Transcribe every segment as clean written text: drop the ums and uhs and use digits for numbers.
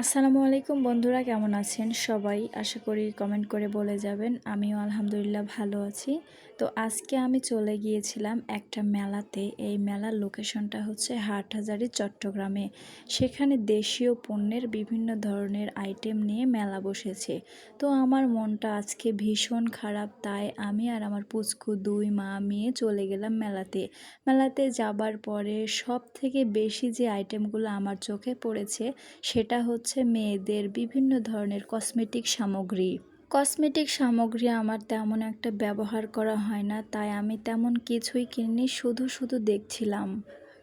আসসালামু আলাইকুম বন্ধুরা, কেমন আছেন সবাই? আশা করি কমেন্ট করে বলে যাবেন। আমিও আলহামদুলিল্লাহ ভালো আছি। তো আজকে আমি চলে গিয়েছিলাম একটা মেলাতে। এই মেলার লোকেশনটা হচ্ছে হাটহাজারী, চট্টগ্রামে। সেখানে দেশীয় পণ্যের বিভিন্ন ধরনের আইটেম নিয়ে মেলা বসেছে। তো আমার মনটা আজকে ভীষণ খারাপ, তাই আমি আর আমার পুচকু দুই মা মেয়ে চলে গেলাম মেলাতে। মেলাতে যাবার পরে সবথেকে বেশি যে আইটেমগুলো আমার চোখে পড়েছে সেটা হচ্ছে মেয়েদের বিভিন্ন ধরনের কসমেটিক সামগ্রী আমার তেমন একটা ব্যবহার করা হয় না, তাই আমি তেমন কিছুই কিনিনি, শুধু দেখছিলাম।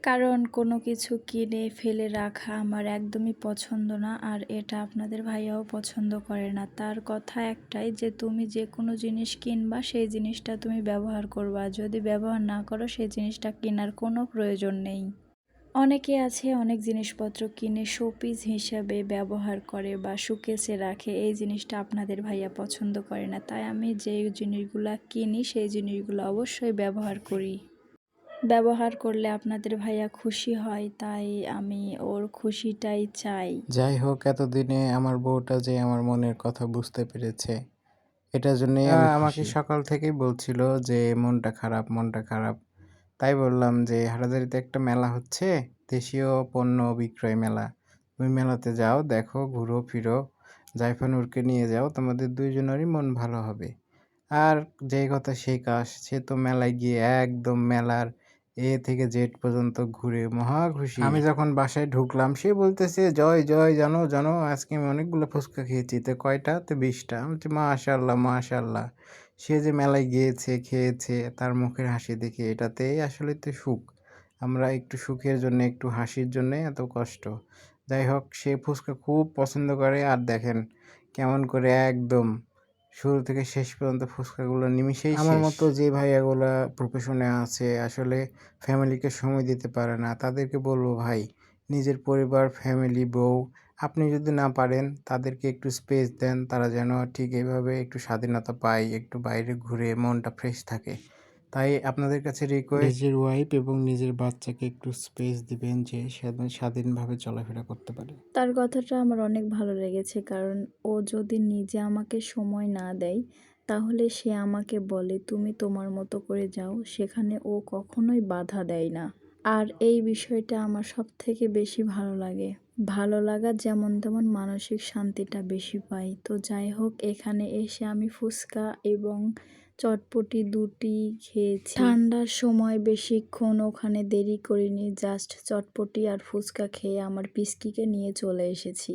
কারণ কোনো কিছু কিনে ফেলে রাখা আমার একদমই পছন্দ না, আর এটা আপনাদের ভাইয়াও পছন্দ করে না। তার কথা একটাই যে তুমি যে কোনো জিনিস কিনবা সেই জিনিসটা তুমি ব্যবহার করবা, যদি ব্যবহার না করো সেই জিনিসটা কেনার কোনো প্রয়োজন নেই। অনেকে আছে অনেক জিনিসপত্র কিনে শোপিস হিসাবে ব্যবহার করে বা শোকেসে রাখে, এই জিনিসটা আপনাদের ভাইয়া পছন্দ করে না। তাই আমি যে জিনিসগুলো কিনি সেই জিনিসগুলো অবশ্যই ব্যবহার করি। ব্যবহার করলে আপনাদের ভাইয়া খুশি হয়, তাই আমি ওর খুশিটাই চাই। যাই হোক, এতদিনে আমার বউটা যে আমার মনের কথা বুঝতে পেরেছে, এটার জন্যই আমাকে সকাল থেকেই বলছিল যে মনটা খারাপ, মনটা খারাপ। তাই বললাম যে হাটাজারিতে একটা মেলা হচ্ছে, দেশীয় পণ্য বিক্রয় মেলা। তুমি মেলাতে যাও, দেখো, ঘুরো ফিরো, জাইফানুরকে নিয়ে যাও, তোমাদের দুইজনেরই মন ভালো হবে। আর যেই কথা সেই কাজ, সে তো মেলায় গিয়ে একদম মেলার এ থেকে জেড পর্যন্ত ঘুরে মহা খুশি। আমি যখন বাসায় ঢুকলাম সে বলতেছে, জয় জয়, জানো জানো আজকে আমি অনেকগুলো ফুচকা খেয়েছি। তো কয়টা? তো 20টা। আমি বলছি মাশাল্লাহ মাশাল্লাহ। সে যে মেলায় গিয়েছে, খেয়েছে, তার মুখের হাসি দেখে এটাতেই আসলে তো সুখ। আমরা একটু সুখের জন্য, একটু হাসির জন্যে এত কষ্ট। যাই হোক, সে ফুচকা খুব পছন্দ করে। আর দেখেন কেমন করে একদম শুরু থেকে শেষ পর্যন্ত ফুচকাগুলো নিমিষেই আমার মতো যে ভাইয়াগুলা প্রফেশনে আছে, আসলে ফ্যামিলিকে সময় দিতে পারে না, তাদেরকে বলবো, ভাই, নিজের পরিবার, ফ্যামিলি, বউ, আপনি যদি না পারেন তাদেরকে একটু স্পেস দেন, তারা যেন ঠিক এইভাবে একটু স্বাধীনতা পায়, একটু বাইরে ঘুরে মনটা ফ্রেশ থাকে। তাই আপনাদের কাছে রিকোয়েস্ট, নিজের ওয়াইফ এবং নিজের বাচ্চাকে একটু স্পেস দিবেন, যে স্বাধীনভাবে চলাফেরা করতে পারে। তার কথাটা আমার অনেক ভালো লেগেছে, কারণ ও যদি নিজে আমাকে সময় না দেয় তাহলে সে আমাকে বলে তুমি তোমার মতো করে যাও, সেখানে ও কখনোই বাধা দেয় না। আর এই বিষয়টা আমার সব থেকে বেশি ভালো লাগে। ভালো লাগা যেমন তেমন মানসিক শান্তিটা বেশি পাই। তো যাই হোক, এখানে এসে আমি ফুচকা এবং চটপটি দুটি খেয়েছি। ঠান্ডার সময় বেশিক্ষণ ওখানে দেরি করিনি, জাস্ট চটপটি আর ফুচকা খেয়ে আমার পিসকিকে নিয়ে চলে এসেছি।